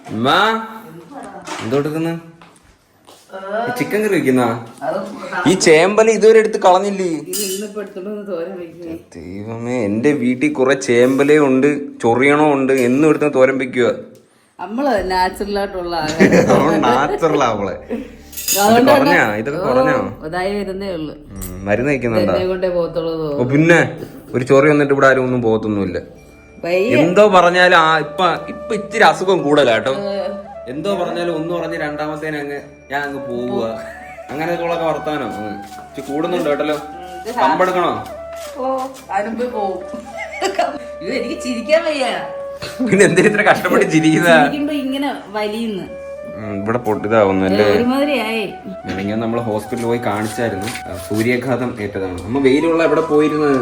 അമ്മ എന്തോടുക്കുന്ന ചിക്കൻ കറി വെക്കുന്ന ഈ ചേമ്പല് ഇതുവരെ എടുത്ത് കളഞ്ഞില്ലേ? ദൈവമേ, എന്റെ വീട്ടിൽ കുറെ ചേമ്പലേ ഉണ്ട്, ചൊറിയണോ ഉണ്ട്, എന്നും എടുത്ത് തോരൻ വെക്കുക. നമ്മള് നാച്ചുറൽ ആയിട്ടുള്ള നാച്ചുറൽ അവളെ പറഞ്ഞാ ഇതൊക്കെ പറഞ്ഞോ? അതായി വരുന്നേ ഉള്ളു. മരുന്ന് കഴിക്കുന്നുണ്ടോ? കൊണ്ടേ പോകത്തുള്ളൂ. പിന്നെ ഒരു ചൊറി വന്നിട്ട് ഇവിടെ ആരും ഒന്നും പോകത്തൊന്നുമില്ല. എന്തോ പറഞ്ഞാലും ഇപ്പൊ ഇച്ചിരി അസുഖം കൂടുതലാട്ടോ. എന്തോ പറഞ്ഞാലും ഒന്ന് പറഞ്ഞ് രണ്ടാമത്തേന് ഞാൻ അങ്ങ് പോവുക, അങ്ങനെയൊക്കെ ഉള്ള വർത്താനോ അങ്ങ് കൂടുന്നുണ്ടോ കേട്ടല്ലോ. കമ്പെടുക്കണോ? എനിക്ക് ചിരിക്കാൻ വയ്യ. പിന്നെ എന്തിനാ ഇത്ര കഷ്ടപ്പെട്ട് ചിരിക്കുന്ന? ഇങ്ങനെ വലിയുന്നു ഇവിടെ പൊട്ടിതാവുന്നല്ലേ. ഒരുമാതിരിയായി. ഞാൻ നമ്മള് ഹോസ്പിറ്റലിൽ പോയി കാണിച്ചായിരുന്നു. സൂര്യാഘാതം ഏറ്റതാണ്. നമ്മ വെയിലുള്ള എവിടെ പോയിരുന്നത്?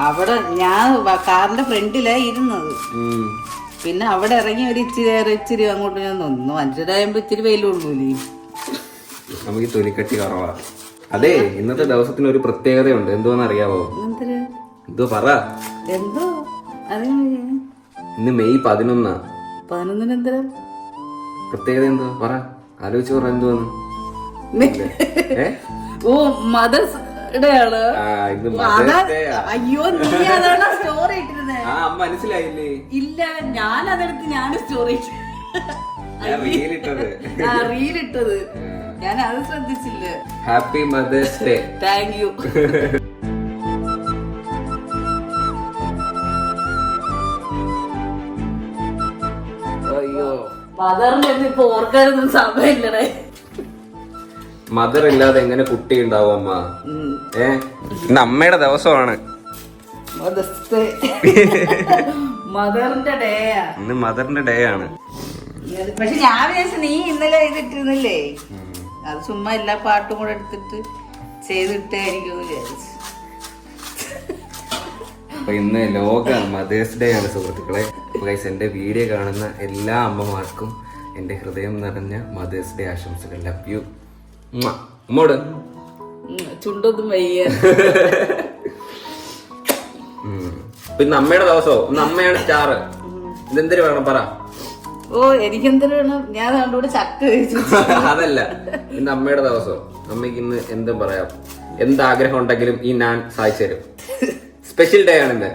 അവിടെ ഞാൻ കാറിന്റെ ഫ്രണ്ടിലാ ഇരുന്നത്. പിന്നെ അവിടെ ഇറങ്ങി ഒരു ഇച്ചിരി അങ്ങോട്ട് ഞാൻ നിന്നു. മനുഷ്യരാകുമ്പോ ഇച്ചിരി വെയിലുള്ളൂ. നമുക്ക് ഈ തൊലിക്കട്ടി കുറവാ. അതെ, ഇന്നത്തെ ദിവസത്തിന് ഒരു പ്രത്യേകതയുണ്ട്. എന്തോന്ന് അറിയാവോ? എന്തോ പറ. എന്തോ ഇന്ന് മെയ് 11. 11 എന്താ പ്രത്യേകത? എന്തോ പറ, ആലോചിച്ച് പറ. എന്തോന്ന്? ഓ, മദേഴ്സ് ഡേ ആണ്. അയ്യോ, നീ അതാണ് സ്റ്റോറി ഇട്ടിരുന്നേ. മനസ്സിലായില്ലേ? ഇല്ല, ഞാൻ അതെടുത്ത് ഞാൻ സ്റ്റോറി റീലിട്ടത്. ഞാൻ അത് ശ്രദ്ധിച്ചില്ല. Happy mother's day. Thank you. അയ്യോ, മദറിന്റെ ഇപ്പൊ ഓർക്കാനൊന്നും സമയമില്ലടേ. മദർ ഇല്ലാതെ എങ്ങനെ കുട്ടി ഉണ്ടാവും അമ്മ? ഇന്ന് അമ്മയുടെ ദിവസമാണ്. മദറിന്റെ ഡേയാ. ഇന്ന് മദറിന്റെ ഡേ ആണ്. പക്ഷെ ഞാൻ വിചാരിച്ചു നീ ഇന്നലെ ചെയ്തിട്ടിരുന്നില്ലേ, അത് ചുമ്മാ എല്ലാ പാട്ടും കൂടെ എടുത്തിട്ട് ചെയ്തിട്ടായിരിക്കും വിചാരിച്ചു. അപ്പൊ ഇന്ന് ലോക മദേഴ്സ് ഡേ ആണ് സുഹൃത്തുക്കളെ. എന്റെ വീഡിയോ കാണുന്ന എല്ലാ അമ്മമാർക്കും എന്റെ ഹൃദയം നിറഞ്ഞ മദേഴ്സ് ഡേ ആശംസകൾ. Love you. ഉമ്മോട് ചുണ്ടൊന്നും വയ്യ. പിന്നെ അമ്മയുടെ ദിവസോ? ഇന്ന് അമ്മയാണ് സ്റ്റാർ. ഇതെന്തിനു വേണം പറ. ഓ, എനിക്കെന്തിനു വേണം? ഞാൻ അതുകൊണ്ട് ചക്ക കഴിച്ചു. അതല്ല, ഇന്ന് അമ്മയുടെ ദിവസം. അമ്മയ്ക്ക് ഇന്ന് എന്തും പറയാം. എന്താഗ്രഹം ഉണ്ടെങ്കിലും ഈ ഞാൻ സാധിച്ചു തരും. സ്പെഷ്യൽ ഡേ ആണ് ഇന്ന്.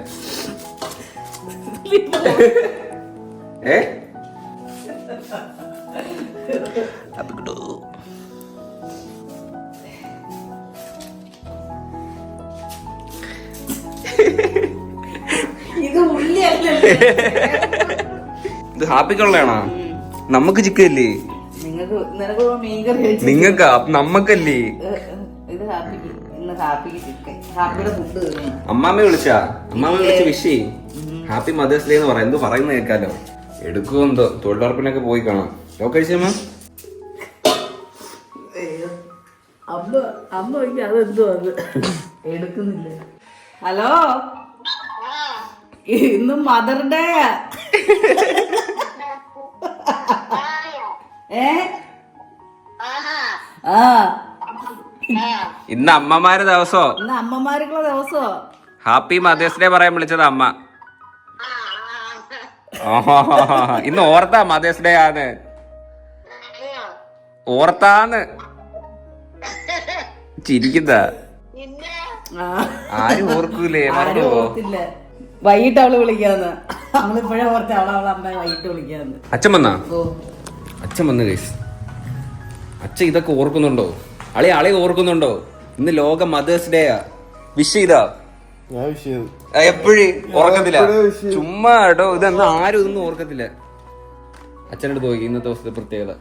ഇത് ഹാപ്പിക്കുള്ളതാണോ? നമുക്ക് ചിക്കല്ലേ? നിങ്ങൾക്കാ? നമ്മക്കല്ലേ? അമ്മാമ്മ വിളിച്ചാ? അമ്മാമ്മ വിളിച്ച് വിഷ് ഹാപ്പി മദേഴ്സ് ഡേ എന്ന് പറയാം. എന്തോ പറയുന്ന കേൾക്കാലോ. എടുക്കുമോ എന്തോ. തൊഴിലുറപ്പിനൊക്കെ പോയി കാണാം. കഴിച്ചമ്മ അതെന്തോ എടുക്കുന്നില്ല. ഹലോ, ഇന്ന് മദർ ഡേ. ഇന്ന് അമ്മമാരുടെ ദിവസോ? ഇന്ന് അമ്മമാർക്കുള്ള ദിവസോ? ഹാപ്പി മദേഴ്സ് ഡേ പറയാൻ വിളിച്ചത് അമ്മ. ഇന്ന് ഓർത്താ മദേഴ്സ് ഡേ ആണ്. ഓർത്താന്ന് ചിരിക്കുന്ന ആരും ഓർക്കൂലേ? ഓർത്തില്ല. വൈകിട്ട് അവള് വിളിക്കാന്ന്. നമ്മളിപ്പോഴേ ഓർത്ത അവളെ അമ്മ വൈകിട്ട് വിളിക്കാന്ന്. അച്ഛൻ വന്നാ? അച്ഛൻ വന്ന് ഗൈസ്. അച്ഛൻ ഇതൊക്കെ ഓർക്കുന്നുണ്ടോ? അളി ഓർക്കുന്നുണ്ടോ? ഇന്ന് ലോക മദേഴ്സ് ഡേ ആ. വിഷ് ചെയ്താ? എപ്പോഴും ഓർക്കത്തില്ല. ചുമ്മാ കേട്ടോ, ഇതെന്നാ ആരും ഇതൊന്നും ഓർക്കത്തില്ല. അച്ഛനടുത്ത് പോയി ഇന്നത്തെ ദിവസത്തെ പ്രത്യേകത.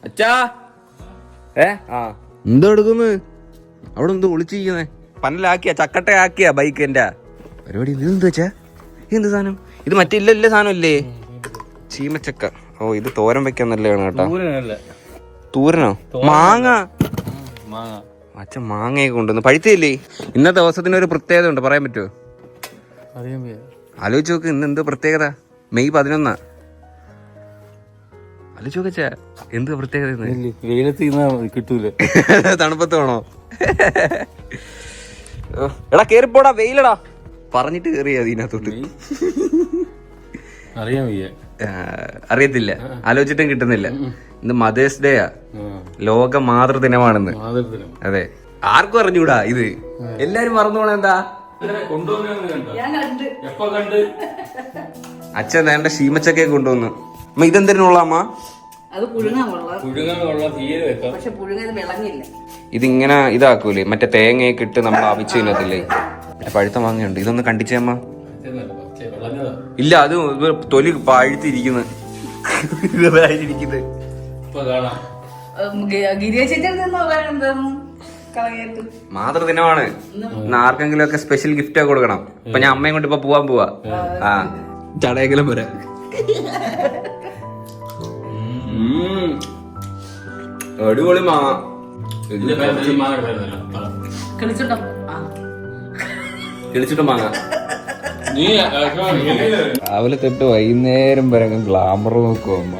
അച്ഛാ എന്തോ എടുക്കുന്നു അവിടെ? എന്തോ ഒളിച്ചിരിക്കുന്നേ? പന്നലാക്കിയ ചക്കട്ട ആക്കിയ ബൈക്ക് എന്റെ പരിപാടി. ഇതെന്ത് വെച്ചാ? എന്ത് സാധനം ഇത്? മറ്റേ ഇല്ല സാധനം ഇല്ലേ? ചീമച്ചക്ക. ഓ, ഇത് തോരൻ വെക്കാൻ നല്ലതാണ് കേട്ടോ. തൂരനോ? മാങ്ങ. അച്ഛൻ മാങ്ങയൊക്കെ കൊണ്ടുവന്നു. പഴുത്തില്ലേ? ഇന്നത്തെ ദിവസത്തിന് ഒരു പ്രത്യേകത ഉണ്ട്, പറയാൻ പറ്റുമോ? ആലോചിച്ച് നോക്ക്. ഇന്ന് എന്ത് പ്രത്യേകത? മെയ് 11. ആലോചിച്ച് നോക്കച്ചാ, എന്ത് പ്രത്യേകത? കിട്ടൂല. തണുപ്പത്ത് വേണോ? എടാ കേറിപ്പോടാ, വെയിലടാ. പറഞ്ഞിട്ട് കേറിയാ ഇതിനകത്തോട്ട്. അറിയാൻ വയ്യ. അറിയത്തില്ല, ആലോചിച്ചിട്ടും കിട്ടുന്നില്ല. ഇന്ന് മദേഴ്സ് ഡേയാ, ലോക മാതൃദിനമാണെന്ന്. അതെ, ആർക്കും അറിഞ്ഞൂടാ ഇത്, എല്ലാരും മറന്നു പോണ എന്താ. അച്ഛൻ വേണ്ട ശീമച്ചക്കെ കൊണ്ടുവന്നു. അമ്മ ഇതെന്തിനുള്ള അമ്മ? അത് പുഴുങ്ങാനുള്ള തീരെ വെക്കാം, പക്ഷെ പുഴുങ്ങത് വിളഞ്ഞില്ല. ഇതിങ്ങനെ ഇതാക്കൂലേ, മറ്റേ തേങ്ങയൊക്കെ ഇട്ട് നമ്മൾ അവിച്ചു തിന്നത്തില്ലേ. മറ്റേ പഴുത്ത മാങ്ങയുണ്ട്, ഇതൊന്ന് കണ്ടിച്ചേ അമ്മ. ഇല്ല, അത് തൊലി പഴുത്തിരിക്കുന്നു. മാതൃദിനമാണ്, ആർക്കെങ്കിലും ഒക്കെ സ്പെഷ്യൽ ഗിഫ്റ്റ് കൊടുക്കണം. ഇപ്പൊ ഞാൻ അമ്മയും കൊണ്ട് ഇപ്പൊ പോവാൻ പോവാ. ആ ചടയെങ്കിലും വരാ. അടിപൊളി മാങ്ങ. കിളിച്ചിട്ട് മാങ്ങ രാവിലെ തൊട്ട് വൈകുന്നേരം വരെ ഗ്ലാമർ നോക്കുവോ അമ്മ.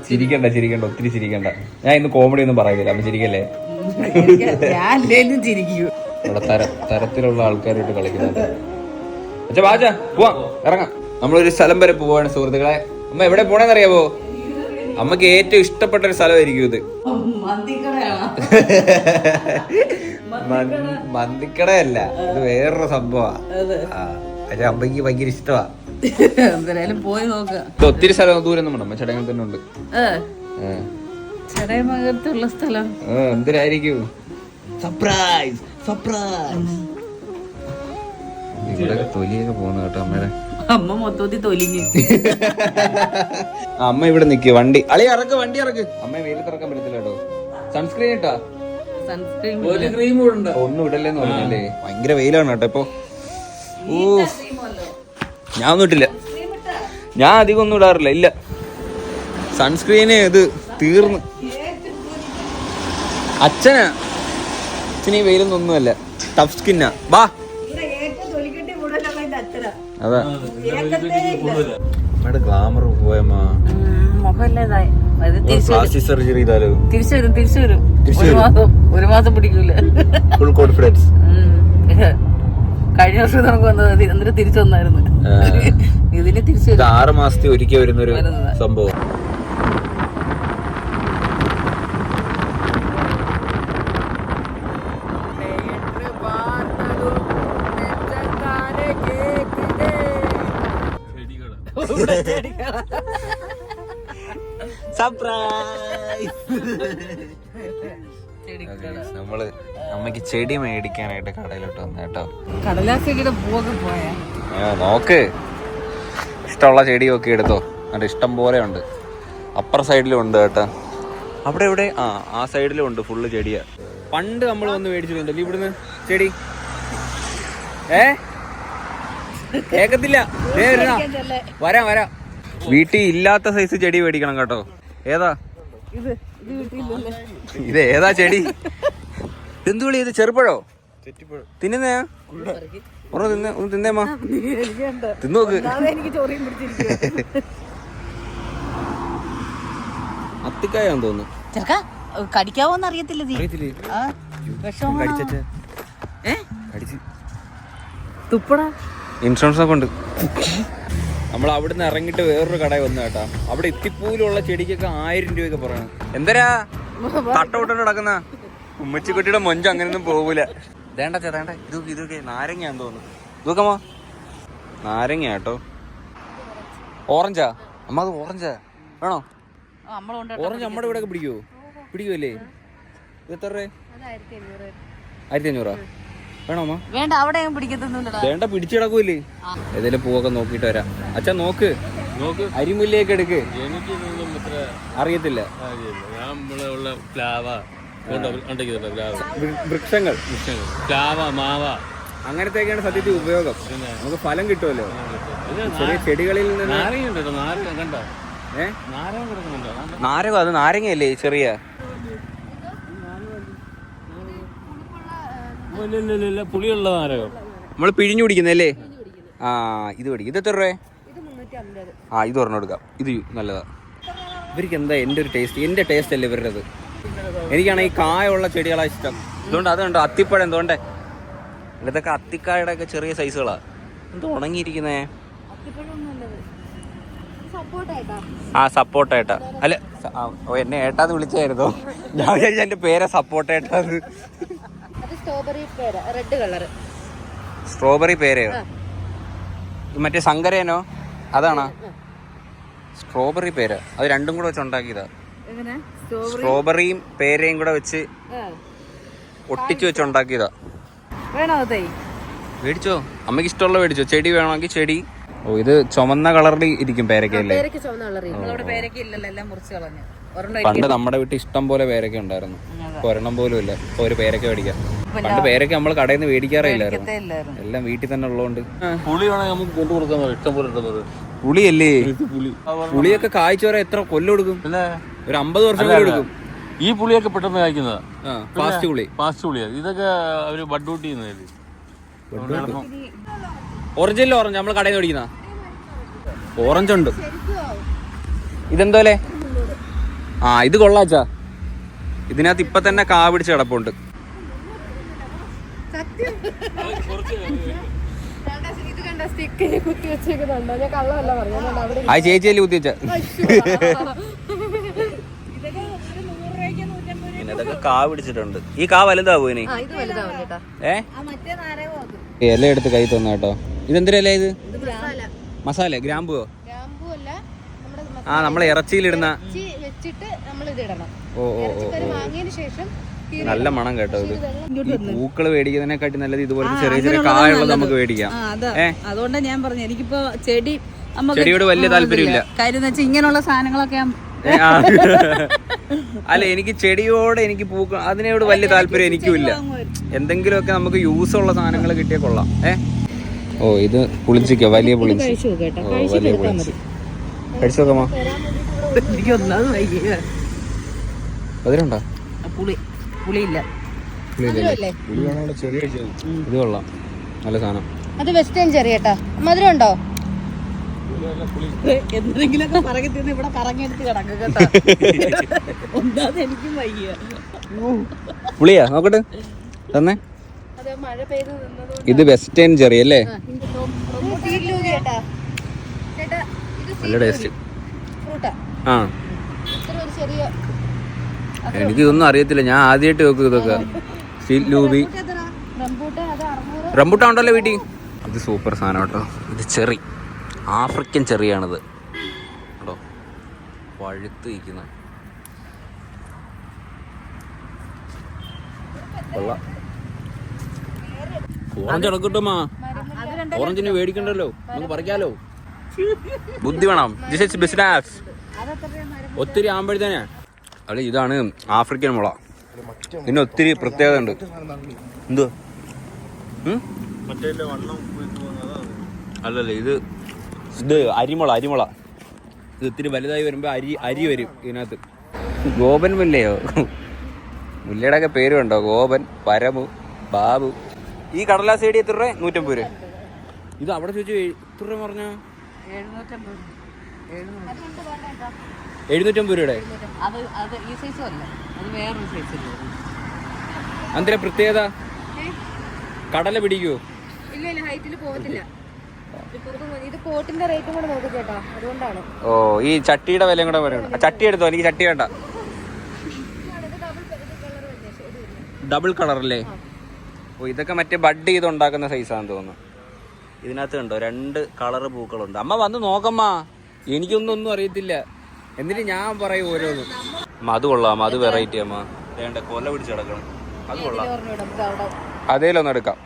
ചിരിക്കണ്ട ചിരിക്കണ്ട, ഒത്തിരി ചിരിക്കണ്ട. ഞാൻ ഇന്ന് കോമഡി ഒന്നും പറയുന്നില്ല, അമ്മ ചിരിക്കല്ലേ. ഇവിടെ തരത്തിലുള്ള ആൾക്കാരായിട്ട് കളിക്കുന്നുണ്ട്. അച്ഛാ വാച്ച പോവാം, ഇറങ്ങാം. നമ്മളൊരു സ്ഥലം വരെ പോവാണ് സുഹൃത്തുക്കളെ. അമ്മ എവിടെ പോണേന്നറിയാവോ? അമ്മക്ക് ഏറ്റവും ഇഷ്ടപ്പെട്ട ഒരു സ്ഥലമായിരിക്കും ഇത്. മന്തിക്കടയല്ല, ഇത് വേറൊരു സംഭവമാ. അമ്മക്ക് ഭയങ്കര ഇഷ്ടമാ. പോയി നോക്കാം. ഒത്തിരി സ്ഥലം ദൂരം നമ്മുടെ അമ്മ ചടങ്ങിൽ തന്നെ ഉണ്ട്. ചടയമകത്തുള്ള സ്ഥലം എന്തിനായിരിക്കും? Surprise surprise. ഇവിടെ തൊലിയൊക്കെ പോന്നു കേട്ടോ അമ്മയുടെ. അമ്മ മൊത്തത്തിൽ തൊലിഞ്ഞു. അമ്മ ഇവിടെ നിക്ക്, വണ്ടി അളി ഇറക്ക്, വണ്ടി ഇറക്ക്. അമ്മ വെയിലത്തിറക്കാൻ പറ്റത്തില്ല കേട്ടോ. സൺസ്ക്രീൻ ഇട്ടാ? ഒന്നും ഇടല്ലേന്ന് പറഞ്ഞല്ലേ, ഭയങ്കര വെയിലാണ് കേട്ടോ ഇപ്പൊ. ഓ ഞാൻ ഒന്നും ഇട്ടില്ല, ഞാൻ അധികം ഒന്നും ഇടാറില്ല. ഇല്ല, സൺസ്ക്രീന് ഇത് തീർന്ന്. അച്ഛന് ഈ വെയിലൊന്നും ഒന്നുമല്ല, ടഫ് സ്കിന്നാ. വാ അതാ ഗ്ലാമർ പോയമ്മ. പ്ലാസ്റ്റിക് സർജറി ചെയ്താലോ? തിരിച്ചു വരും. ഒരു മാസം പിടിക്കൂല. Full confidence. കഴിഞ്ഞ വർഷം നമുക്ക് വന്നത്, എന്നിട്ട് തിരിച്ചു വന്നായിരുന്നു. ഇതിന് തിരിച്ചു 6 മാസത്തെ ഒരിക്കൽ വരുന്നൊരു സംഭവം. നമ്മള് അമ്മക്ക് ചെടി മേടിക്കാനായിട്ട് കടയിലോട്ട് വന്ന കേട്ടോ. കടലാസിയുടെ പൂവൊക്കെ പോയാ നോക്ക്, ഇഷ്ടമുള്ള ചെടിയൊക്കെ എടുത്തോ. എന്നിട്ട് ഇഷ്ടം പോലെ ഉണ്ട്. അപ്പുറ സൈഡിലും ഉണ്ട് കേട്ടോ. അവിടെ ഇവിടെ ആ സൈഡിലും ഉണ്ട്, ഫുള്ള് ചെടിയാ. പണ്ട് നമ്മൾ വന്ന് മേടിച്ചിട്ടുണ്ടല്ലോ ഇവിടുന്ന് ചെടി. കേക്കത്തില്ല, വരാം വരാം. വീട്ടിൽ ഇല്ലാത്ത സൈസ് ചെടി മേടിക്കണം കേട്ടോ. ഏതാ ഇത്? ഏതാ ചെടി? എന്തുവിളി ഇത്? ചെറുപ്പഴോ? തിന്നുന്നയാ? ഒന്ന് തിന്നേമ്മ, തിന്നോക്ക്. അത്തിക്കായാന്ന് തോന്നുന്നു. കടിക്കാവോന്ന് അറിയത്തില്ല. ഇൻഷുറൻസ് ഒക്കെ ഉണ്ട്. നമ്മൾ അവിടുന്ന് ഇറങ്ങിയിട്ട് വേറൊരു കടയിൽ വന്നു കേട്ടാ. അവിടെ എത്തിപ്പൂലുള്ള ചെടിക്കൊക്കെ 1000 രൂപയൊക്കെ പറയണം. എന്തരാ തട്ടോട്ട് നടക്കുന്ന ഉമ്മച്ചിക്കുട്ടിയുടെ മൊഞ്ച് അങ്ങനെയൊന്നും പോകൂല. വേണ്ട ചേട്ടേണ്ട, ഇതൊക്കെ നാരങ്ങയാന്ന് തോന്നുന്നു. ഇതൊക്കെമ്മ നാരങ്ങ കേട്ടോ. ഓറഞ്ചാ അമ്മ? അത് ഓറഞ്ചാ വേണോ? ഓറഞ്ച് നമ്മുടെ ഇവിടെ പിടിക്കുമല്ലേ? ഇത് എത്ര രൂപ? 1500 വേണോ അമ്മ? വേണ്ട, അവിടെ പിടിക്കത്തൊന്നുമില്ല. വേണ്ട, പിടിച്ചു കിടക്കൂല്ലേ. ഏതെങ്കിലും പൂവൊക്കെ നോക്കിട്ട് വരാം. അച്ഛാ നോക്ക്, അരിമുല്ലയൊക്കെ എടുക്ക്. അറിയത്തില്ല. വൃക്ഷങ്ങൾ, പ്ലാവ, മാവ, അങ്ങനത്തെയൊക്കെയാണ് സത്യത്തിൽ ഉപയോഗം. നമുക്ക് ഫലം കിട്ടുമല്ലോ. ചെറിയ ചെടികളിൽ നിന്ന്. നാരകം, അത് നാരങ്ങയല്ലേ ചെറിയ? പുളിയുള്ള നാരകം നമ്മള് പിഴിഞ്ഞു കുടിക്കുന്നല്ലേ? ഇത് പിടിക്കും. ഇത് എത്ര രൂപ? ഇത് ഒരെണ്ണം എടുക്കാം. ഇത് നല്ലതാ. ഇവർക്ക് എന്താ എന്റെ ടേസ്റ്റ് അല്ലേ ഇവരുടേത്. എനിക്കാണ് ഈ കായുള്ള ചെടികളാ ഇഷ്ടം. അതുകൊണ്ട് അതുണ്ട് അത്തിപ്പഴം. എന്തുകൊണ്ടേ ഇതൊക്കെ അത്തിക്കായുടെ ഒക്കെ ചെറിയ സൈസുകളാ. എന്ത് ഉണങ്ങിയിരിക്കുന്നേ? ആ സപ്പോർട്ടേട്ടാ. അല്ല എന്നെ ഏട്ടാന്ന് വിളിച്ചായിരുന്നോ? ഞാൻ വിചാരിച്ച എന്റെ പേരെ സപ്പോർട്ടേട്ടാന്ന്. സ്ട്രോബെറി പേരയോ? മറ്റേ സങ്കരേനോ? അതാണോ സ്ട്രോബെറി പേര? അത് രണ്ടും കൂടെ വെച്ച് ഉണ്ടാക്കിയതാ. സ്ട്രോബെറിയും പേരയും കൂടെ വെച്ച് ഒട്ടിച്ചു വെച്ച് ഉണ്ടാക്കിയതാ. മേടിച്ചോ, അമ്മക്ക് ഇഷ്ടമുള്ള മേടിച്ചോ. ചെടി വേണമെങ്കിൽ ചെടി. ഓ ഇത് ചുമന്ന കളറിൽ ഇരിക്കും പേരക്കല്ലേ? പണ്ട് നമ്മുടെ വീട്ടിൽ ഇഷ്ടം പോലെ പേരക്ക ഉണ്ടായിരുന്നു. ഇപ്പൊ ഒരെണ്ണം പോലും ഇല്ല. ഇപ്പൊ ഒരു പേരക്ക മേടിക്കാം. പണ്ട് പേരക്ക നമ്മൾ കടയിൽ നിന്ന് മേടിക്കാറില്ലായിരുന്നു, എല്ലാം വീട്ടിൽ തന്നെ ഉള്ളതുകൊണ്ട്. പുളിയല്ലേ? പുളിയൊക്കെ കായ്ച്ചു വരാൻ എത്ര കൊല്ലം എടുക്കും? ഒരു 50 വർഷം എടുക്കും. ഈ പുളിയൊക്കെ പെട്ടെന്ന് കായ്ക്കുന്നതാ. ഫാസ്റ്റ് പുളിയാ. ഇതൊക്കെ അവര് ബഡ്ഡൂട്ടി ചെയ്യുന്നതല്ലേ. ഓറഞ്ചില്ല, ഓറഞ്ച് നമ്മൾ കടയിൽ നിന്ന് മേടിക്കുന്ന ഓറഞ്ച് ഉണ്ട്. ഇതെന്തോലെ? ആ ഇത് കൊള്ളാച്ചാ. ഇതിനകത്ത് ഇപ്പൊ തന്നെ കാ പിടിച്ച് കിടപ്പുണ്ട്. ആ ചേച്ചിയല്ലേ കുത്തി വെച്ച. പിന്നെ ഇതൊക്കെ കാ പിടിച്ചിട്ടുണ്ട്. ഈ കാ വലുതാവോ ഇനി? ഇല എടുത്ത് കൈ തന്ന കേട്ടോ. ഇതെന്തിരല്ല ഇത്? മസാല? ഗ്രാമ്പുവോ? ആ നമ്മളെ ഇറച്ചിയിലിടുന്ന. ഓ ഓ ഓ, നല്ല മണം കേട്ടോ ഇത്. ഈ പൂക്കള് മേടിക്കുന്നതിനെക്കാട്ടി നല്ലത് ഇതുപോലത്തെ ചെറിയ ചെറിയ കായുള്ളത് നമുക്ക് മേടിക്കാം. അതുകൊണ്ടാണ് ഞാൻ പറഞ്ഞു എനിക്കിപ്പോ ചെടിയോട് വലിയ താല്പര്യമില്ല. കാര്യം വെച്ചാൽ ഇങ്ങനെയുള്ള സാധനങ്ങളൊക്കെ അല്ല എനിക്ക് ചെടിയോട് എനിക്ക് പൂക്കൾ അതിനോട് വലിയ താല്പര്യം എനിക്കുമില്ല. എന്തെങ്കിലുമൊക്കെ നമുക്ക് യൂസ് ഉള്ള സാധനങ്ങൾ കിട്ടിയാൽ കൊള്ളാം. ഓ ഇത് പുളിച്ചിക്കോ? വലിയ പുളിഞ്ചി. വലിയ പുളിഞ്ചി കഴിച്ചു നോക്കാമോ? അതിലുണ്ടോ പുളിയില്ല? ഇത് കൊള്ളാം, നല്ല സാധനം. അത് വെസ്റ്റേൺ ചെറിയ മധുരം ഉണ്ടോ? എന്തെങ്കിലുമൊക്കെ പറക്കി തിന്ന് ഇവിടെ കറങ്ങിയെടുത്ത് കിടക്കും കേട്ടോ. ഒന്നാമത് എനിക്കും വയ്യ. പുളിയാ? നോക്കട്ടെ തന്നെ. ഇത് വെസ്റ്റേൺ ചെറി അല്ലേ? നല്ല ടേസ്റ്റ്. ആ എനിക്കിതൊന്നും അറിയത്തില്ല, ഞാൻ ആദ്യമായിട്ട് വെക്കും ഇതൊക്കെ. സ്വീറ്റ് ലൂബി. റംബൂട്ടാൻ ഉണ്ടല്ലോ വീട്ടിൽ. ഇത് സൂപ്പർ സാധനം കേട്ടോ. ഇത് ചെറി, ആഫ്രിക്കൻ ചെറിയാണിത് കേട്ടോ, പഴുത്ത് ഇരിക്കുന്ന. ഓറഞ്ച് അടക്കട്ടുമാ. ഓറഞ്ചിന് മേടിക്കണ്ടല്ലോ, നമുക്ക് പറിക്കാലോ. ബുദ്ധി വേണം. ബിസിനസ് ഒത്തിരി ആകുമ്പോഴത്തേനെ. അല്ല ഇതാണ് ആഫ്രിക്കൻ മുള. പിന്നെ ഒത്തിരി പ്രത്യേകത ഉണ്ട്. എന്തോ അല്ലല്ലേ, ഇത് അരിമുള. ഇത് ഇത്തിരി വലുതായി വരുമ്പോ അരി വരും ഇതിനകത്ത്. ഗോപൻ മുല്ലയോ? മുല്ലയുടെ ഒക്കെ പേരും ഉണ്ടോ? ഗോപൻ, പരമു, ബാബു. ഈ കടലാസ് ചെടി എത്ര രൂപ? 150 രൂപ. ഇത് അവിടെ ചോദിച്ചു എത്ര രൂപ പറഞ്ഞ? 750 രൂപയുടെ. അതിന്റെ പ്രത്യേകത കടല പിടിക്കോ? ഓ ഈ ചട്ടിയുടെ വിലയും കൂടെ പറയണം. ചട്ടി എടുത്തോ? എനിക്ക് ചട്ടി വേണ്ട. ഡബിൾ കളറല്ലേ? ഓ ഇതൊക്കെ മറ്റേ ബഡ് ചെയ്ത് ഉണ്ടാക്കുന്ന സൈസാണെന്ന് തോന്നുന്നു. ഇതിനകത്ത് കണ്ടോ 2 കളറ് പൂക്കളുണ്ട്. അമ്മ വന്ന് നോക്കമ്മ, എനിക്കൊന്നും അറിയത്തില്ല. എന്നിട്ട് ഞാൻ പറയും ഓരോന്നും. അമ്മ അത് കൊള്ളാം, അത് വെറൈറ്റി. അമ്മ വേണ്ട കൊല പിടിച്ച് കിടക്കണം. അത് കൊള്ളാം. അതേലൊന്നും എടുക്കാം.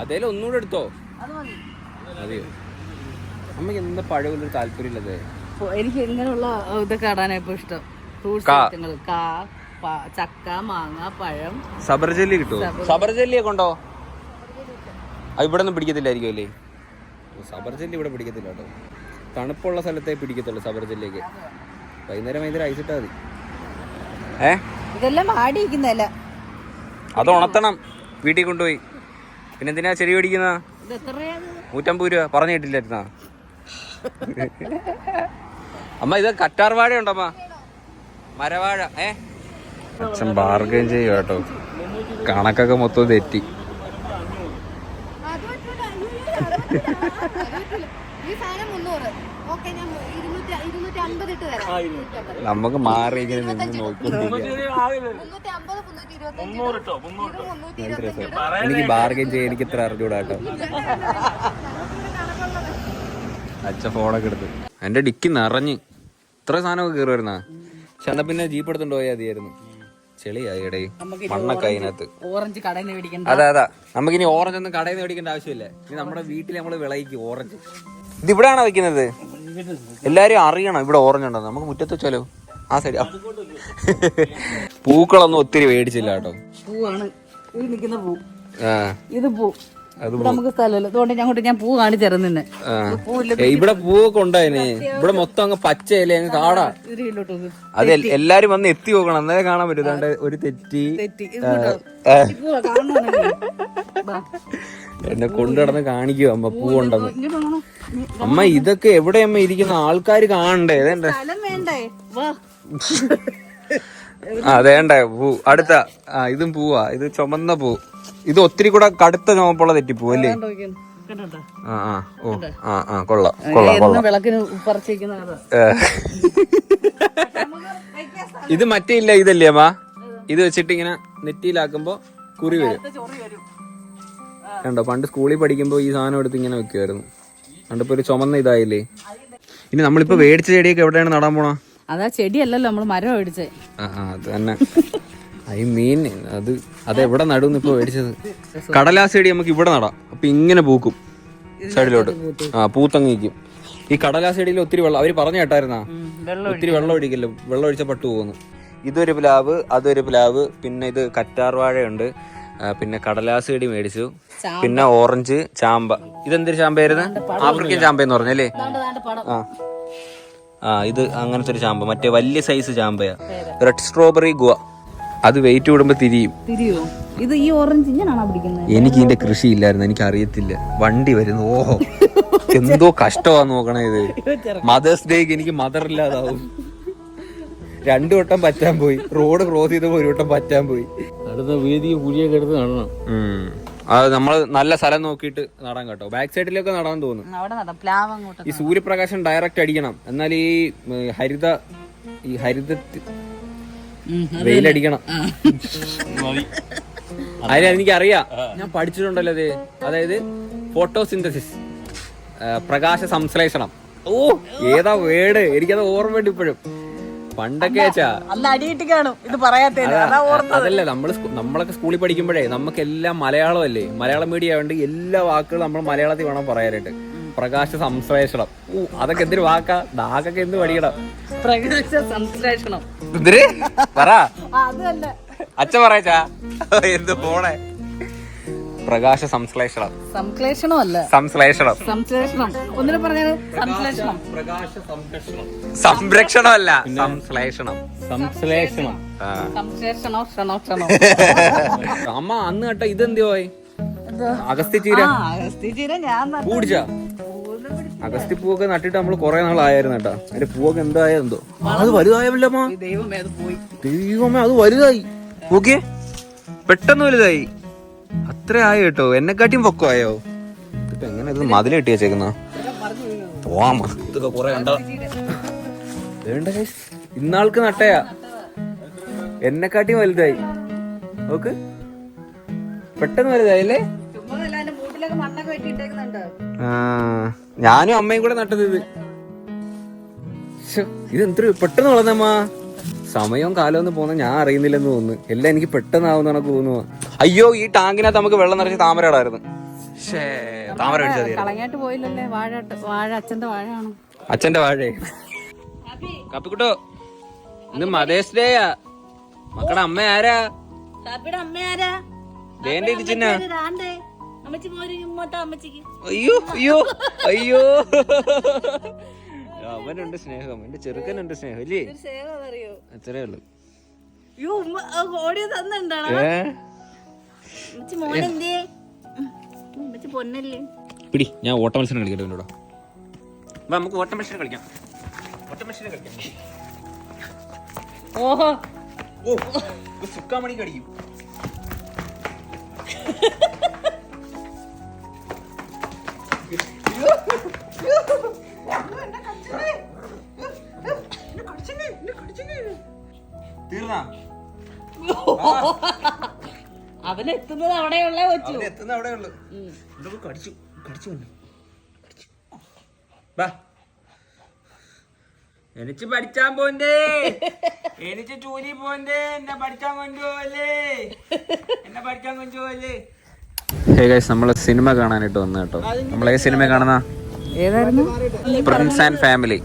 അതേലും ഒന്നുകൂടെ എടുത്തോ? അതെയോ? അമ്മക്ക് എന്താ പഴയൊന്നും താല്പര്യമില്ലത്? എനിക്ക് ഇങ്ങനെയുള്ള ഇതൊക്കെ കാണാനാ ഇപ്പൊ ഇഷ്ടം. ചക്ക, മാങ്ങ, പഴം. സബർജല്ലി കിട്ടുമോ? സബർജല്ലിയൊക്കെ ഉണ്ടോ? അത് ഇവിടെ ഒന്നും പിടിക്കത്തില്ലായിരിക്കും അല്ലേ? സബർജല്ലി ഇവിടെ പിടിക്കത്തില്ല കേട്ടോ. തണുപ്പുള്ള സ്ഥലത്തേ പിടിക്കത്തുള്ളൂ സബർജല്ലിയൊക്കെ. വൈകുന്നേരം ഐസ് ഇട്ടാ മതി. ഇതെല്ലാം ആടിയിരിക്കുന്നതല്ല, അത് ഉണർത്തണം വീട്ടിൽ കൊണ്ടുപോയി. പിന്നെ എന്തിനാ ചെടി പിടിക്കുന്ന? 150 രൂപ പറഞ്ഞു കിട്ടില്ലായിരുന്ന അമ്മ. ഇത് കറ്റാർ വാഴ ഉണ്ടമ്മ, മരവാഴ. അച്ഛൻ ബാർഗൈൻ ചെയ്യുക കേട്ടോ. കണക്കൊക്കെ മൊത്തം തെറ്റി. ഈ സാധനം 300. ഓക്കെ, ഞാൻ 250 ഇട്ട് തരാം. നമുക്ക് മാറി ഇങ്ങനെ നിന്ന് നോക്കിക്കൊണ്ടിരിക്കുക. 350, എനിക്ക് ബാർഗൈൻ ചെയ്യാൻ എനിക്ക് ഇത്ര അറിഞ്ഞൂടാട്ടോ. അച്ഛ ഫോണൊക്കെ എടുത്ത് എന്റെ ഡിക്കി നിറഞ്ഞ് ഇത്ര സാധനമൊക്കെ കയറി വരുന്ന. പക്ഷെ എന്നാ പിന്നെ ജീപ്പ് എടുത്തോണ്ട് പോയാൽ മതിയായിരുന്നു. ചെളിയായി ഇടയിൽ മണ്ണൊക്കെ അതിനകത്ത്. ഓറഞ്ച് കടയിൽ നിന്ന് മേടിക്കണ്ട. അതാ നമുക്കിനി ഓറഞ്ച് ഒന്നും കടയിൽ നിന്ന് മേടിക്കേണ്ട ആവശ്യമില്ല. ഇനി നമ്മുടെ വീട്ടിൽ നമ്മള് വിളയിക്കും ഓറഞ്ച്. ഇത് ഇവിടെയാണോ വെക്കുന്നത്? എല്ലാരും അറിയണം ഇവിടെ ഓറഞ്ച് ഉണ്ടോ. നമുക്ക് മുറ്റത്ത് വെച്ചാലോ? ആ സൈഡ്. പൂക്കളൊന്നും ഒത്തിരി മേടിച്ചില്ല കേട്ടോ. പൂവാണ് ഈ നിൽക്കുന്ന പൂ. ആ ഇത് പൂ. ഇവിടെ നമുക്ക് സ്ഥലമല്ല, അതുകൊണ്ട് ഞാൻ പൂ കാണിച്ചിരുന്നു നിന്നെ. ഇവിടെ പൂവൊക്കെ ഉണ്ടായിന്. ഇവിടെ മൊത്തം അങ്ങ് പച്ചയല്ലേ, അങ്ങ് കാടാ. അത് എല്ലാരും വന്ന് എത്തി നോക്കണം, എന്നാലേ കാണാൻ പറ്റും. അതുകൊണ്ട് ഒരു തെറ്റി എന്നെ കൊണ്ടു നടന്ന് കാണിക്കുവോ അമ്മ പൂവുണ്ടെന്ന്. അമ്മ ഇതൊക്കെ എവിടെ അമ്മ ഇരിക്കുന്ന ആൾക്കാര് കാണണ്ടേ? അതേണ്ടേ പൂ അടുത്ത. ഇതും പൂവാ. ഇത് ചുമന്ന പൂ. ഇത് ഒത്തിരി കൂടെ കടുത്ത ചുമപ്പുള്ള തെറ്റിപ്പൂ അല്ലേ? കൊള്ളാം. ഇത് മറ്റേ ഇല്ല, ഇതല്ലേ അമ്മ? ഇത് വെച്ചിട്ട് ഇങ്ങനെ നെറ്റിയിലാക്കുമ്പോ കുറി വരും. കണ്ടോ, പണ്ട് സ്കൂളിൽ പഠിക്കുമ്പോ ഈ സാധനം എടുത്ത് ഇങ്ങനെ വെക്കുമായിരുന്നു. കണ്ടപ്പോ ഒരു ചുമന്ന ഇതായില്ലേ. ഇനി നമ്മളിപ്പോ മേടിച്ച ചെടിയൊക്കെ എവിടെയാണ് നടാൻ പോണ? അതാ ചെടിയല്ലല്ലോ, നമ്മള് മരം മേടിച്ചേ. അത് തന്നെ. ഐ മീൻ അത് എവിടെ നടുന്ന് ഇപ്പൊ മേടിച്ചത്? കടലാസ് ചെടി നമുക്ക് ഇവിടെ നടാം. അപ്പൊ ഇങ്ങനെ പൂക്കും സൈഡിലോട്ട്. പൂത്തങ്ങിക്കും. ഈ കടലാസ് ചെടിയിൽ ഒത്തിരി വെള്ളം അവര് പറഞ്ഞു കേട്ടായിരുന്നാ, ഒത്തിരി വെള്ളം ഒഴിക്കല്ലോ, വെള്ളം ഒഴിച്ച പട്ടു പോകുന്നു. ഇതൊരു പ്ലാവ്, അതൊരു പ്ലാവ്, പിന്നെ ഇത് കറ്റാർ വാഴയുണ്ട്, പിന്നെ കടലാസ് ചെടി മേടിച്ചു, പിന്നെ ഓറഞ്ച്, ചാമ്പ. ഇതെന്തൊരു ചാമ്പയായിരുന്നു? ആഫ്രിക്കൻ ചാമ്പയെന്ന് പറഞ്ഞല്ലേ? ഇത് അങ്ങനത്തെ ഒരു ചാമ്പ, മറ്റേ വലിയ സൈസ് ചാമ്പയാ. Red strawberry guava. അത് വെയിറ്റ് കൂടുമ്പോ തിരിയും. ഇത് ഈ ഓറഞ്ച് ഇങ്ങനെയാണോ പിടിക്കുന്നത്? എനിക്ക് ഇതിന്റെ കൃഷി ഇല്ലായിരുന്നു, എനിക്ക് അറിയത്തില്ല. വണ്ടി വരുന്നു. ഓഹോ, എന്തോ കഷ്ടമാന്ന് നോക്കണേ ഇത്. മദേഴ്സ് ഡേക്ക് എനിക്ക് മദർ ഇല്ലാതാവും. 2 വട്ടം പറ്റാൻ പോയി. റോഡ് ക്രോസ് ചെയ്തപ്പോ 1 വട്ടം പറ്റാൻ പോയി. അടുത്ത വേദി പുലിയൊക്കെ എടുത്ത് നടണം. അത് നമ്മള് നല്ല സ്ഥലം നോക്കിയിട്ട് നടാൻ കേട്ടോ. ബാക്ക് സൈഡിലൊക്കെ നടാൻ തോന്നുന്നു. ഈ സൂര്യപ്രകാശം ഡയറക്റ്റ് അടിക്കണം, എന്നാൽ ഈ ഹരിത വെയിലടിക്കണം. അതിന് എനിക്കറിയാം, ഞാൻ പഠിച്ചിട്ടുണ്ടല്ലോ അത്. അതായത് ഫോട്ടോസിന്തസിസ്, പ്രകാശ സംശ്ലേഷണം. ഓ ഏതാ വേർഡ്, എനിക്കത് ഓർമ്മ വേണ്ടി ഇപ്പോഴും. പണ്ടൊക്കെ അതല്ല, നമ്മളൊക്കെ സ്കൂളിൽ പഠിക്കുമ്പോഴേ നമുക്കെല്ലാം മലയാളം അല്ലേ, മലയാളം മീഡിയം ആയതുകൊണ്ട് എല്ലാ വാക്കുകളും നമ്മൾ മലയാളത്തിൽ വേണം പറയാനായിട്ട്. പ്രകാശ സംശ്ലേഷണം, അതൊക്കെ എന്തൊരു വാക്കാ, ദാകൊക്കെ എന്ത് പഠിക്കണം. പ്രകാശ സംശ്ലേഷണം പറ, അച്ഛ പറയാ എന്ത് പോണേ. പ്രകാശ സംശ്ലേഷണം. സംശ്ലേഷണമല്ല, സംശ്ലേഷണം. സംശ്ലേഷണം ഒന്നിനെ പറഞ്ഞത്. സംശ്ലേഷണം. സംരക്ഷണമല്ല, സംശ്ലേഷണം. സംശ്ലേഷണം. അമ്മ അന്ന് കേട്ടോ ഇതെന്തോ അഗസ്ത്യചീര. പൂടിച്ച അഗസ്ത്യപ്പൂവൊക്കെ നട്ടിട്ട് നമ്മള് കൊറേ നാളായിരുന്നു കേട്ടാ. അതിന്റെ പൂവൊക്കെ എന്തായെന്തോ. അത് വലുതായല്ലോ അമ്മ. ദൈവമേ, അത് വലുതായി. ഓക്കെ, പെട്ടെന്ന് വലുതായി. അത്ര ആയി കേട്ടോ, എന്നെക്കാട്ടിയും പൊക്കമായോ. ഇതിപ്പോ എങ്ങനെ ഇത് മതിൽ കെട്ടി വെച്ചേക്കുന്ന? ഇതൊക്കെ കൊറേ കണ്ടോ. ഇന്നാൾക്ക് നട്ടയാ, എന്നെക്കാട്ടിയും വലുതായി. ഓക്ക് പെട്ടെന്ന് വലുതായില്ലേ. ഞാനും അമ്മയും കൂടെ നട്ടത് ഇത്. ഇതെന്തൊരു പെട്ടെന്ന് വളർന്നമ്മ. സമയവും കാലമൊന്നും പോകുന്ന ഞാൻ അറിയുന്നില്ലെന്ന് തോന്നുന്നു. എല്ലാം എനിക്ക് പെട്ടെന്നാവുന്ന കണക്ക് തോന്നുന്നു. അയ്യോ, ഈ ടാങ്കിനകത്ത് നമുക്ക് വെള്ളം നിറച്ച് താമര ഇടായിരുന്നു. താമര കളഞ്ഞിട്ട് പോയില്ലല്ലേ. വാഴ അച്ഛന്റെ വാഴയാണ്. അച്ഛന്റെ വാഴേ. കപ്പിക്കുട്ടോ, ഇന്ന് മദേഴ്സ് ഡേയാ. മക്കളുടെ അമ്മ ആരാ? ചിന്ന. അയ്യോ അയ്യോ അയ്യോ, അവനുണ്ട് സ്നേഹം, എന്റെ ചെറുക്കനുണ്ട് സ്നേഹം അല്ലേ. അത്രേ ഉള്ളു. പിടി, ഞാൻ ഓട്ട മത്സരം കളിക്കട്ടെ എന്നോട്. നമുക്ക് ഓട്ട മത്സരം കളിക്കാം. ഓഹോ, ഓ സുക്കാമണിക്ക് അടിക്കും. തീർന്നാ അവനെത്തുന്നത് അവിടെയുള്ള വെച്ചു എത്തുന്ന അവിടെ ഉള്ളു. കടിച്ചു കടിച്ചു കൊണ്ട് ബാ. എനിക്ക് പഠിച്ചാൻ പോണ്ടേ, എനിക്ക് ചൂരി പോണ്ടേ, എന്നെ പഠിക്കാൻ കൊണ്ടുപോകല്ലേ, എന്നെ പഠിക്കാൻ കൊണ്ടുപോകല്ലേ. ഹേ ഗൈസ്, നമ്മള് സിനിമ കാണാനായിട്ട് വന്നു കേട്ടോ. നമ്മളേ സിനിമ കാണുന്ന ഏതായിരുന്നു? Prince and family.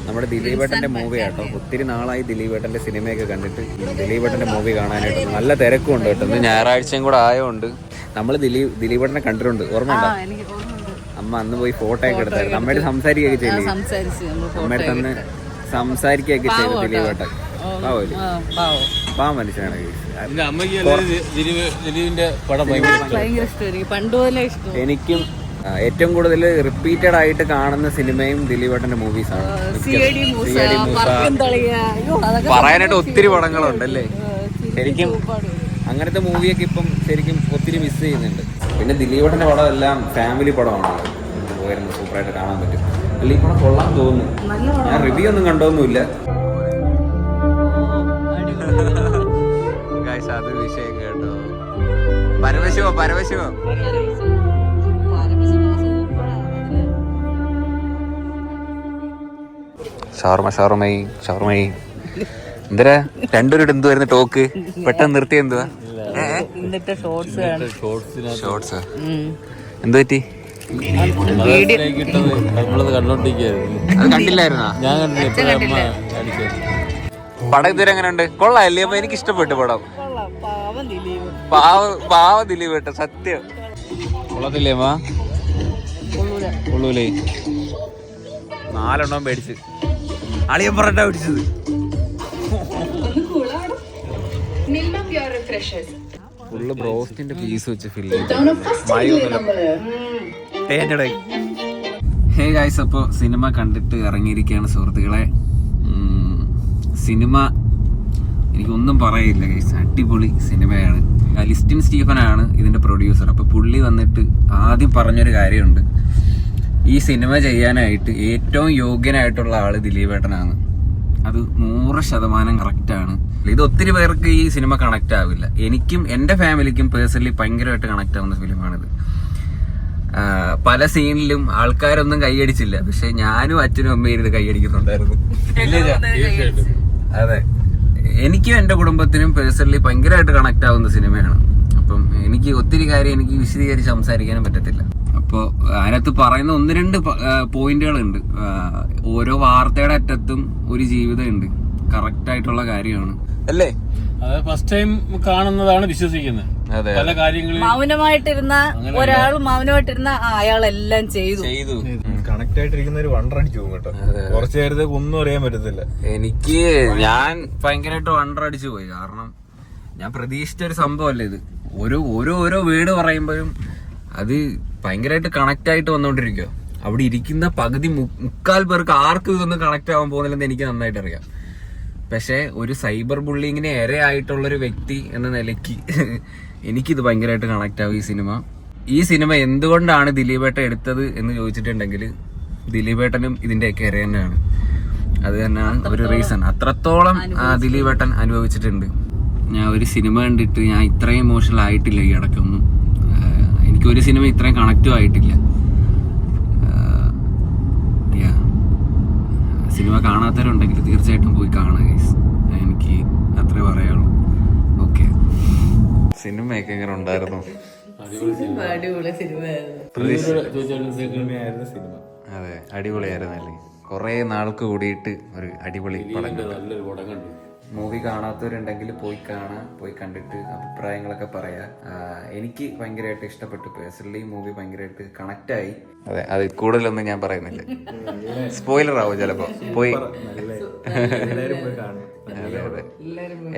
നമ്മുടെ ദിലീപേട്ടന്റെ മൂവി ആട്ടോ. ഒത്തിരി നാളായി ദിലീപേട്ടന്റെ സിനിമയൊക്കെ കണ്ടിട്ട് ദിലീപേട്ടന്റെ മൂവി കാണാനായിട്ട് നല്ല തിരക്കും ഉണ്ട് കേട്ടോ. ഇന്ന് ഞായറാഴ്ചയും കൂടെ ആയതുകൊണ്ട് നമ്മൾ ദിലീപേട്ടനെ കണ്ടിട്ടുണ്ട്. ഓർമ്മയുണ്ടോ? അമ്മ അന്ന് പോയി ഫോട്ടോ ഒക്കെ എടുത്തായിരുന്നു. അമ്മയുടെ സംസാരിക്കുകയൊക്കെ ചെയ്തു. അമ്മയുടെ തന്നെ സംസാരിക്കുകയൊക്കെ ചെയ്തു ദിലീപേട്ടൻ. പാവ മനുഷ്യനാണ്. എനിക്കും ഏറ്റവും കൂടുതൽ റിപ്പീറ്റഡ് ആയിട്ട് കാണുന്ന സിനിമയും ദിലീപേട്ടന്റെ മൂവീസാണ്. പറയാനായിട്ട് ഒത്തിരി പടങ്ങളുണ്ടല്ലേ. ശരിക്കും അങ്ങനത്തെ മൂവിയൊക്കെ ഇപ്പം ശരിക്കും ഒത്തിരി മിസ് ചെയ്യുന്നുണ്ട്. പിന്നെ ദിലീപേട്ടന്റെ പടം എല്ലാം ഫാമിലി പടമാണല്ലോ. പോയിരുന്നു സൂപ്പറായിട്ട് കാണാൻ പറ്റും. അല്ല, ഈ പടം കൊള്ളാൻ തോന്നുന്നു. ഞാൻ റിവ്യൂ ഒന്നും കണ്ടോന്നുമില്ല. അത് വിഷയം കേട്ടോ. പരമശിവോ പരമശിവോ ഷവർമ എന്തരാ രണ്ടുപേരുടെ എന്തുവായിരുന്നു ടോക്ക്? പെട്ടെന്ന് നിർത്തിയ എന്തുവാ? ഷോർട്സ് എന്ത് പറ്റി? അത് കണ്ടില്ലായിരുന്നാ? പടം ഇതുവരെ എങ്ങനെ ഉണ്ട്? കൊള്ളാല്ലേ? അപ്പൊ എനിക്ക് ഇഷ്ടപ്പെട്ടു പടം. പാവ ദിലീപേട്ട സത്യം. കൊള്ളത്തില്ലേ അമ്മ? കൊള്ളൂലേ? 4 എണ്ണം മേടിച്ച് അളിയൻ പൊറോട്ട പിടിച്ചത്. ഫുള്ള് ബ്രോസ്റ്റിന്റെ പീസ് വെച്ച് ഫില്ല് ചെയ്ത്. ഹേ ഗൈസ്, അപ്പോൾ സിനിമ കണ്ടിട്ട് ഇറങ്ങിയിരിക്കുകയാണ് സുഹൃത്തുക്കളെ. സിനിമ എനിക്കൊന്നും പറയില്ല ഗൈസ്, അടിപൊളി സിനിമയാണ്. ലിസ്റ്റിൻ സ്റ്റീഫനാണ് ഇതിന്റെ പ്രൊഡ്യൂസർ. അപ്പോൾ പുള്ളി വന്നിട്ട് ആദ്യം പറഞ്ഞൊരു കാര്യമുണ്ട്, ഈ സിനിമ ചെയ്യാനായിട്ട് ഏറ്റവും യോഗ്യനായിട്ടുള്ള ആള് ദിലീപേട്ടനാണ്. അത് 100% കറക്റ്റാണ്. ഇത് ഒത്തിരി പേർക്ക് ഈ സിനിമ കണക്ട് ആവില്ല. എനിക്കും എൻ്റെ ഫാമിലിക്കും പേഴ്സണലി ഭയങ്കരമായിട്ട് കണക്ട് ആവുന്ന ഫിലിമാണിത്. പല സീനിലും ആൾക്കാരൊന്നും കൈയടിച്ചില്ല, പക്ഷെ ഞാനും അച്ഛനും അമ്മയും ഇരുന്ന് കൈയടിക്കുന്നുണ്ടായിരുന്നു. അതെ, എനിക്കും എൻ്റെ കുടുംബത്തിനും പേഴ്സണലി ഭയങ്കരമായിട്ട് കണക്ട് ആവുന്ന സിനിമയാണ്. അപ്പം എനിക്ക് ഒത്തിരി കാര്യം എനിക്ക് വിശദീകരിച്ച് സംസാരിക്കാനും പറ്റത്തില്ല. അപ്പോൾ അതിനകത്ത് പറയുന്ന 1-2 പോയിന്റുകളുണ്ട്. ഓരോ വാർത്തയുടെ അറ്റത്തും ഒരു ജീവിതമുണ്ട്. കറക്റ്റ് ആയിട്ടുള്ള കാര്യമാണ് അല്ലേ? ഫസ്റ്റ് ടൈം കാണുന്നതാണ് വിശ്വസിക്കുന്നത്. പല കാര്യങ്ങളും മൗനമായിട്ടിരുന്ന ഒരാൾ മൗനമായിട്ടിരുന്ന അയാളെല്ലാം ചെയ്തു. കണക്ട് ആയിട്ടിരിക്കുന്ന ഒരു വണ്ടർ അടിച്ചു പോകും കേട്ടോ. കുറച്ചു നേരത്തേക്ക് ഒന്നും അറിയാൻ പറ്റത്തില്ല. ഞാൻ ഭയങ്കരമായിട്ട് വണ്ടർ അടിച്ചു പോയി. കാരണം ഞാൻ പ്രതീക്ഷിച്ച ഒരു സംഭവമല്ല ഇത്. ഓരോ വേർഡ് പറയുമ്പോഴും അത് ഭയങ്കരമായിട്ട് കണക്ട് ആയിട്ട് വന്നോണ്ടിരിക്കുക. അവിടെ ഇരിക്കുന്ന പകുതി 3/4 പേർക്ക് ആർക്കും ഇതൊന്നും കണക്ട് ആവാൻ പോകുന്നില്ലെന്ന് എനിക്ക് നന്നായിട്ട് അറിയാം. പക്ഷെ ഒരു സൈബർ ബുള്ളിങ്ങിന് ഇരയായിട്ടുള്ളൊരു വ്യക്തി എന്ന നിലയ്ക്ക് എനിക്കിത് ഭയങ്കരമായിട്ട് കണക്ട് ആവും ഈ സിനിമ എന്തുകൊണ്ടാണ് ദിലീപേട്ടൻ എടുത്തത് എന്ന് ചോദിച്ചിട്ടുണ്ടെങ്കിൽ ദിലീപേട്ടനും ഇതിന്റെയൊക്കെ ഇര തന്നെയാണ്. അത് തന്നെയാണ് ഒരു റീസൺ. അത്രത്തോളം ദിലീപേട്ടൻ അനുഭവിച്ചിട്ടുണ്ട്. ഞാൻ ഒരു സിനിമ കണ്ടിട്ട് ഞാൻ ഇത്രയും ഇമോഷണൽ ആയിട്ടില്ല ഈ ഇടയ്ക്കൊന്നും. എനിക്കൊരു സിനിമ ഇത്രയും കണക്റ്റും ആയിട്ടില്ല. സിനിമ കാണാത്തവരുണ്ടെങ്കിൽ തീർച്ചയായിട്ടും പോയി കാണുക ഗൈസ്. എനിക്ക് അത്രേ പറയാനുള്ളൂ. ഓക്കെ, സിനിമയൊക്കെ എങ്ങനെ ഉണ്ടായിരുന്നു? അതെ, അടിപൊളിയായിരുന്നല്ലേ? കുറെ നാൾക്ക് കൂടിയിട്ട് ഒരു അടിപൊളി പടം. നല്ലൊരു പടം കണ്ടു. മൂവി കാണാത്തവരുണ്ടെങ്കിൽ പോയി കാണാം, പോയി കണ്ടിട്ട് അഭിപ്രായങ്ങളൊക്കെ പറയാം. എനിക്ക് ഭയങ്കരമായിട്ട് ഇഷ്ടപ്പെട്ടു. പേഴ്സണലി മൂവി ഭയങ്കരമായിട്ട് കണക്ട് ആയി. അതെ, അത് കൂടുതലൊന്നും ഞാൻ പറയുന്നില്ല, സ്പോയിലർ ആവും ചിലപ്പോ. പോയി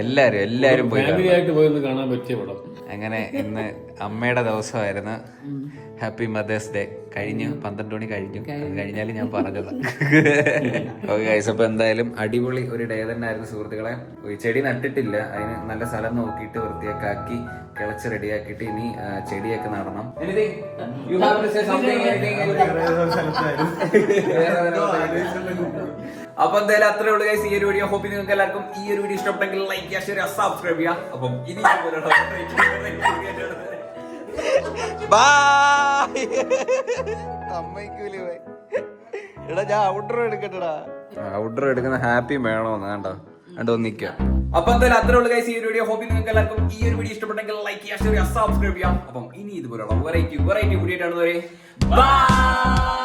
എല്ലാരും പോയി കാണാൻ പറ്റിയ പടം. അങ്ങനെ ഇന്ന് അമ്മയുടെ ദിവസമായിരുന്നു. Happy mother's day. കഴിഞ്ഞു, 12 മണി കഴിഞ്ഞു. കഴിഞ്ഞാലും ഞാൻ പറഞ്ഞത്. ഓക്കെ ഗൈസ്, അപ്പൊ എന്തായാലും അടിപൊളി ഒരു ഡേ തന്നെ ആയിരുന്നു സുഹൃത്തുക്കളെ. ഒരു ചെടി നട്ടിട്ടില്ല, അതിന് നല്ല സ്ഥലം നോക്കിയിട്ട് വൃത്തിയൊക്കെ ആക്കി കിളച്ച് റെഡിയാക്കിയിട്ട് ഇനി ചെടിയൊക്കെ നടണം. അപ്പൊ എന്തായാലും അത്രേ ഉള്ളൂ ഗൈസ് ഈ ഒരു വീഡിയോ. ഹോപ്പ് നിങ്ങൾക്ക് എല്ലാവർക്കും ഈ ഒരു വീഡിയോ ഇഷ്ടപ്പെട്ടെങ്കിൽ ലൈക്ക് ചെയ്യുക, ഷെയർ ചെയ്യുക, സബ്സ്ക്രൈബ് ചെയ്യുക. അപ്പം ഇനി ഞാൻ ഔട്ട്ഡോർ എടുക്കട്ടെടാ. ഔട്ട്ഡോർ എടുക്കുന്ന ഹാപ്പി വേണോന്ന് കണ്ടോ കണ്ടോ നിൽക്കുക. അപ്പൊ എന്തായാലും അത്രേ ഉള്ളൂ ഗൈസ് ഈ ഒരു വീഡിയോ. ഹോപ്പ് നിങ്ങൾക്ക് എല്ലാവർക്കും ഈ ഒരു വീഡിയോ ഇഷ്ടപ്പെട്ടെങ്കിൽ ലൈക്ക് ചെയ്യുക, ഷെയർ ചെയ്യുക, സബ്സ്ക്രൈബ് ചെയ്യാം. അപ്പം ഇനി ഇതുപോലുള്ള വെറൈറ്റി വീഡിയോ ആയിട്ടാണ്. ബൈ.